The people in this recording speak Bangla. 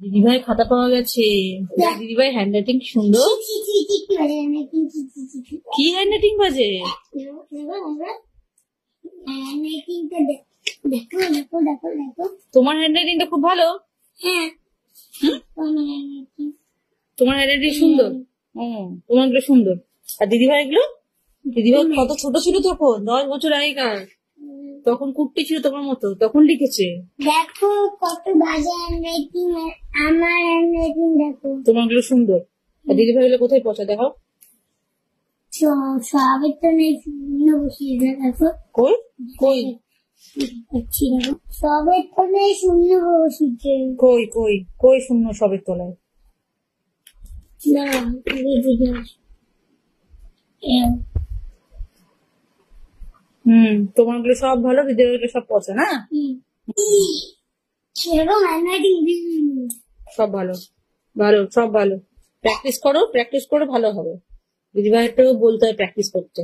দিদিভাই খাতা পাওয়া গেছে। দিদিভাই হ্যান্ড রাইটিং সুন্দর। কি হ্যান্ড রাইটিং বাজে? তোমার হ্যান্ড রাইটিংটা খুব ভালো। তোমার হ্যান্ড রাইটিং সুন্দর। তোমার গুলো সুন্দর। আর দিদিভাই এগুলো, দিদিভাই কত ছোট ছিল তখন, 10 বছর আগেকার। তখন কুট্টি ছিল তোমার মতো, তখন লিখেছে। দেখো কত বাজে হ্যান্ডরাইটিং, আমার হ্যান্ডরাইটিং দেখো। তোমার গুলো সুন্দর। আর দিদিভাই গুলো কোথায় পৌঁছা দেখাও। সবের তো নেই, শূন্য বসিয়ে দেখো। কই কই সবের তো নেই, শূন্য বসিয়েছে। কই কই কই শূন্য সবের তলায়? না তোমার গুলো সব ভালো, দিদিভাই গুলো সব পচা না? সেরকম হ্যান্ডরাইটিং সব ভালো ভালো, সব ভালো। প্র্যাকটিস করো, প্র্যাকটিস করে ভালো হবে। দিদিভাইটাও বলতে হয় প্র্যাকটিস করতে।